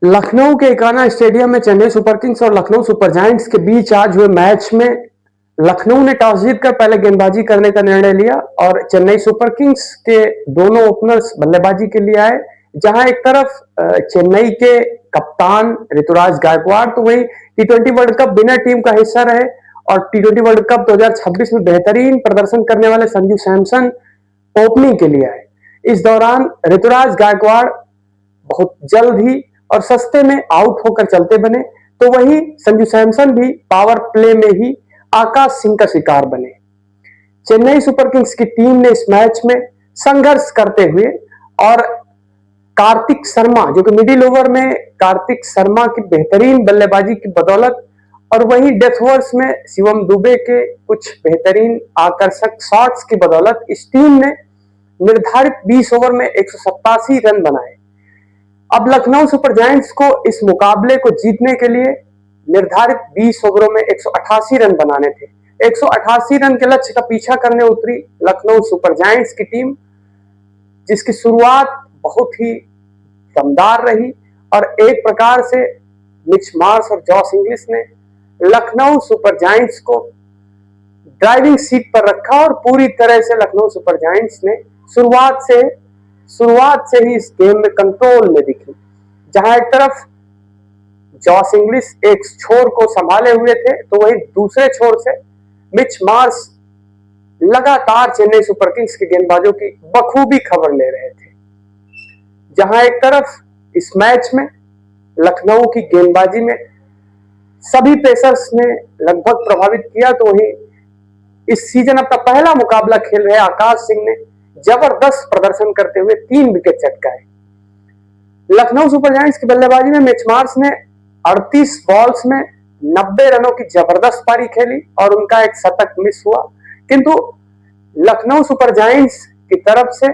लखनऊ के एकाना स्टेडियम में Chennai super Kings और लखनऊ सुपर जायंट्स के बीच आज हुए मैच में लखनऊ ने टॉस जीतकर पहले गेंदबाजी करने का निर्णय लिया और चेन्नई सुपर किंग्स के दोनों ओपनर्स बल्लेबाजी के लिए आए। जहां एक तरफ चेन्नई के कप्तान ऋतुराज गायकवाड़ तो वही टी20 वर्ल्ड कप विनर टीम का हिस्सा रहे और टी20 वर्ल्ड कप 2026 में बेहतरीन प्रदर्शन करने वाले संजू सैमसन ओपनिंग के लिए आए। इस दौरान ऋतुराज गायकवाड़ बहुत जल्द ही और सस्ते में आउट होकर चलते बने, तो वही संजू सैमसन भी पावर प्ले में ही आकाश सिंह का शिकार बने। चेन्नई सुपर किंग्स की टीम ने इस मैच में संघर्ष करते हुए और कार्तिक शर्मा जो कि मिडिल ओवर में कार्तिक शर्मा की बेहतरीन बल्लेबाजी की बदौलत और वहीं डेथ ओवर्स में शिवम दुबे के कुछ बेहतरीन आकर्षक शॉट्स की बदौलत इस टीम ने निर्धारित 20 ओवर में 187 रन बनाए। अब लखनऊ सुपर जायंट्स को इस मुकाबले को जीतने के लिए निर्धारित 20 ओवरों में 188 रन बनाने थे। 188 रन के लक्ष्य का पीछा करने उतरी लखनऊ सुपर जायंट्स की टीम, जिसकी शुरुआत बहुत ही दमदार रही और एक प्रकार से मिच मार्श और जॉस इंग्लिश ने लखनऊ सुपर जायंट्स को ड्राइविंग सीट पर रखा और पूरी तरह से लखनऊ सुपर जायंट्स ने शुरुआत से ही इस गेम में कंट्रोल में दिखी। जहां एक तरफ जॉस इंग्लिश एक छोर को संभाले हुए थे, तो वहीं दूसरे छोर से मिच मार्श लगातार चेन्नई सुपर किंग्स के गेंदबाजों की बखूबी खबर ले रहे थे। जहां एक तरफ इस मैच में लखनऊ की गेंदबाजी में सभी पेसर्स ने लगभग प्रभावित किया, तो वहीं इस सीजन अपना पहला मुकाबला खेल रहे आकाश सिंह ने जबरदस्त प्रदर्शन करते हुए 3 विकेट चटकाए। लखनऊ सुपर जायंट्स की बल्लेबाजी में मिच मार्श ने 38 बॉल्स में 90 रनों की जबरदस्त पारी खेली और उनका एक शतक मिस हुआ, किंतु लखनऊ सुपर जायंट्स की तरफ से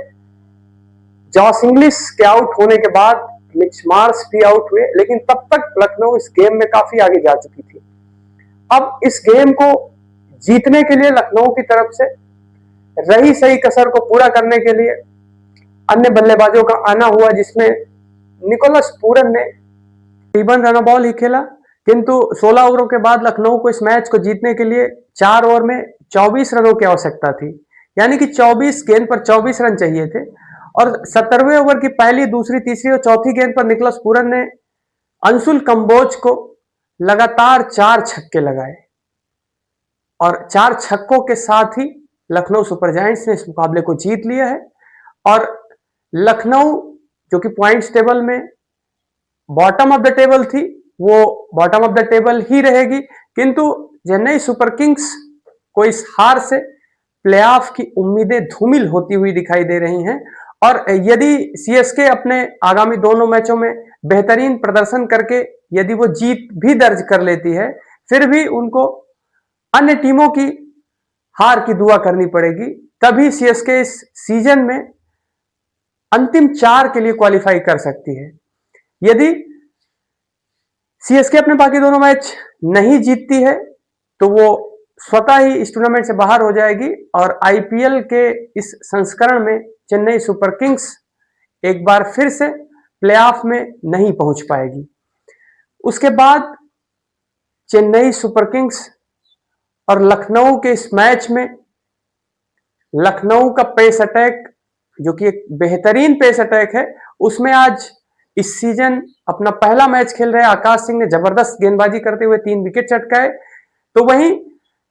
जॉस इंग्लिश के आउट होने के बाद मिच मार्श भी आउट हुए, लेकिन तब तक लखनऊ इस गेम में काफी आगे जा चुकी थी। अब इस गेम को जीतने के लिए लखनऊ की तरफ से रही सही कसर को पूरा करने के लिए अन्य बल्लेबाजों का आना हुआ, जिसमें निकोलस पूरन ने तकरीबन रन बॉल ही खेला, किंतु 16 ओवरों के बाद लखनऊ को इस मैच को जीतने के लिए 4 ओवर में 24 रनों की आवश्यकता थी। यानी कि 24 गेंद पर 24 रन चाहिए थे और 17वें ओवर की पहली, दूसरी, तीसरी और चौथी गेंद पर निकोलस पूरन ने अंशुल कंबोज को लगातार 4 छक्के लगाए और 4 छक्कों के साथ ही लखनऊ सुपर जायंट्स ने इस मुकाबले को जीत लिया है। और लखनऊ जो कि पॉइंट्स टेबल में बॉटम ऑफ द टेबल थी, वो बॉटम ऑफ द टेबल ही रहेगी, किंतु चेन्नई सुपर किंग्स को इस हार से प्लेऑफ की उम्मीदें धूमिल होती हुई दिखाई दे रही हैं। और यदि सीएसके अपने आगामी दोनों मैचों में बेहतरीन प्रदर्शन करके यदि वो जीत भी दर्ज कर लेती है, फिर भी उनको अन्य टीमों की हार की दुआ करनी पड़ेगी, तभी सीएसके इस सीजन में अंतिम 4 के लिए क्वालिफाई कर सकती है। यदि सीएसके अपने बाकी दोनों मैच नहीं जीतती है तो वो स्वतः ही इस टूर्नामेंट से बाहर हो जाएगी और आईपीएल के इस संस्करण में चेन्नई सुपर किंग्स एक बार फिर से प्लेऑफ में नहीं पहुंच पाएगी। उसके बाद चेन्नई सुपर किंग्स और लखनऊ के इस मैच में लखनऊ का पेस अटैक जो कि एक बेहतरीन पेस अटैक है, उसमें आज इस सीजन अपना पहला मैच खेल रहे आकाश सिंह ने जबरदस्त गेंदबाजी करते हुए 3 विकेट चटकाए। तो वहीं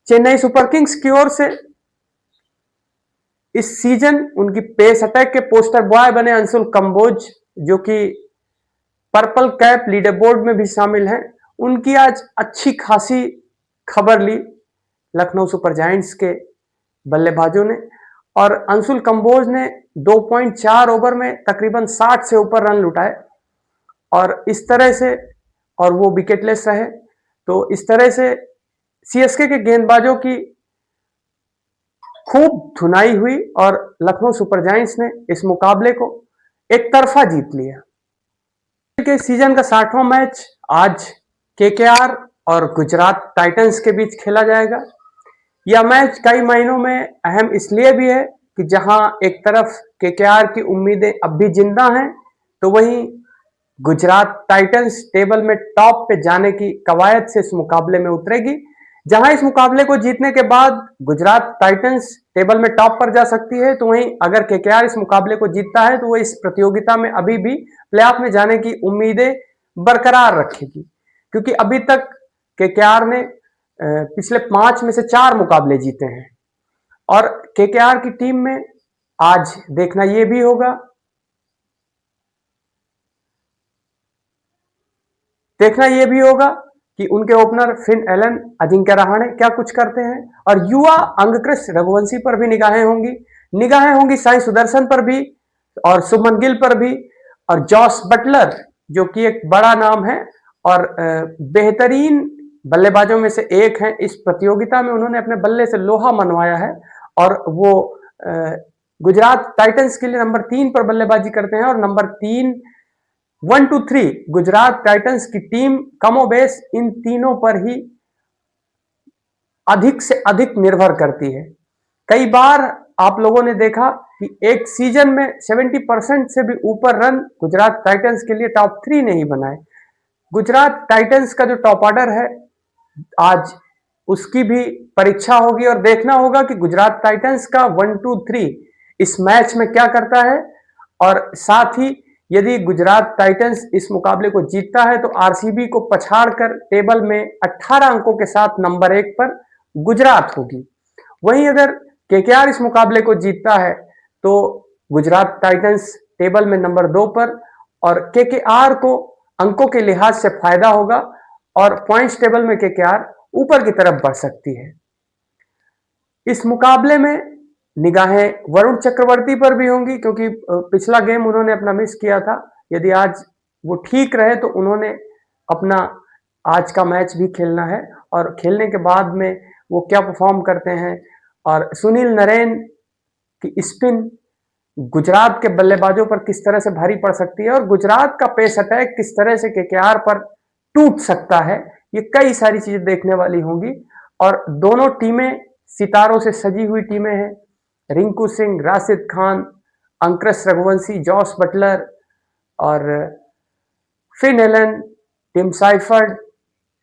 चेन्नई सुपर किंग्स की ओर से इस सीजन उनकी पेस अटैक के पोस्टर बॉय बने अंशुल कंबोज, जो कि पर्पल कैप लीडर बोर्ड में भी शामिल हैं। उनकी आज अच्छी खासी खबर ली लखनऊ सुपर जायंट्स के बल्लेबाजों ने और अंशुल कंबोज ने 2.4 ओवर में तकरीबन 60 से ऊपर रन लुटाए और इस तरह से, और वो विकेटलेस रहे। तो इस तरह से सीएसके के गेंदबाजों की खूब धुनाई हुई और लखनऊ सुपर जायंट्स ने इस मुकाबले को एक तरफा जीत लिया। के सीजन का 60वां मैच आज केकेआर और गुजरात टाइटंस के बीच खेला जाएगा। यह मैच कई मायनों में अहम इसलिए भी है कि जहां एक तरफ केकेआर की उम्मीदें अब भी जिंदा हैं, तो वहीं गुजरात टाइटंस टेबल में टॉप पे जाने की कवायद से इस मुकाबले में उतरेगी। जहां इस मुकाबले को जीतने के बाद गुजरात टाइटंस टेबल में टॉप पर जा सकती है, तो वहीं अगर केकेआर इस मुकाबले को जीतता है तो वो इस प्रतियोगिता में अभी भी प्लेऑफ में जाने की उम्मीदें बरकरार रखेगी, क्योंकि अभी तक केकेआर ने पिछले 5 में से 4 मुकाबले जीते हैं। और केकेआर की टीम में आज देखना यह भी होगा कि उनके opener Finn Allen, Ajinkya Rahane क्या कुछ करते हैं। और युवा अंगकृष रघुवंशी पर भी निगाहें होंगी साई सुदर्शन पर भी और शुभमन गिल पर भी। और जॉस बटलर जो कि एक बड़ा नाम है और बेहतरीन बल्लेबाजों में से एक हैं, इस प्रतियोगिता में उन्होंने अपने बल्ले से लोहा मनवाया है और वो गुजरात टाइटंस के लिए नंबर 3 पर बल्लेबाजी करते हैं। और नंबर 3 1 2 3 गुजरात टाइटंस की टीम कमोबेश इन तीनों पर ही अधिक से अधिक निर्भर करती है। कई बार आप लोगों ने देखा कि एक सीजन में 70% से भी ऊपर रन गुजरात टाइटंस के लिए टॉप 3 नहीं बनाए। गुजरात टाइटंस का जो टॉप ऑर्डर है आज उसकी भी परीक्षा होगी और देखना होगा कि गुजरात टाइटंस का 1 2 3 इस मैच में क्या करता है। और साथ ही यदि गुजरात टाइटंस इस मुकाबले को जीतता है तो आरसीबी को पछाड़कर टेबल में 18 अंकों के साथ नंबर 1 पर गुजरात होगी। वहीं अगर केकेआर इस मुकाबले को जीतता है तो गुजरात टाइटंस टेबल में नंबर 2 पर और केकेआर को अंकों के लिहाज से फायदा होगा और पॉइंट्स टेबल में केकेआर ऊपर की तरफ बढ़ सकती है। इस मुकाबले में निगाहें वरुण चक्रवर्ती पर भी होंगी, क्योंकि पिछला गेम उन्होंने अपना मिस किया था। यदि आज वो ठीक रहे तो उन्होंने अपना आज का मैच भी खेलना है और खेलने के बाद में वो क्या परफॉर्म करते हैं। और सुनील नरेन की स्पिन गुजरात के बल्लेबाजों पर किस तरह से भारी पड़ सकती है और गुजरात का पेस अटैक किस तरह से केकेआर पर टूट सकता है, ये कई सारी चीजें देखने वाली होंगी। और दोनों टीमें सितारों से सजी हुई टीमें हैं। रिंकू सिंह, राशिद खान, अंकुश रघुवंशी, जॉस बटलर और Finn Allen, Tim Seifert,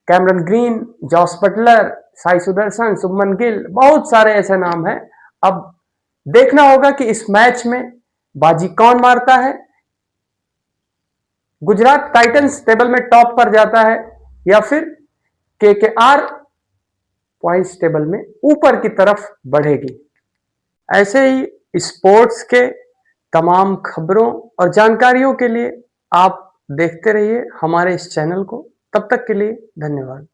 Cameron Green, Jos Buttler, Sai Sudharsan, Shubman Gill, बहुत सारे ऐसे नाम हैं। अब देखना होगा कि इस मैच में बाजी कौन मारता है। गुजरात टाइटंस टेबल में टॉप पर जाता है या फिर केकेआर पॉइंट्स टेबल में ऊपर की तरफ बढ़ेगी। ऐसे ही स्पोर्ट्स के तमाम खबरों और जानकारियों के लिए आप देखते रहिए हमारे इस चैनल को। तब तक के लिए धन्यवाद।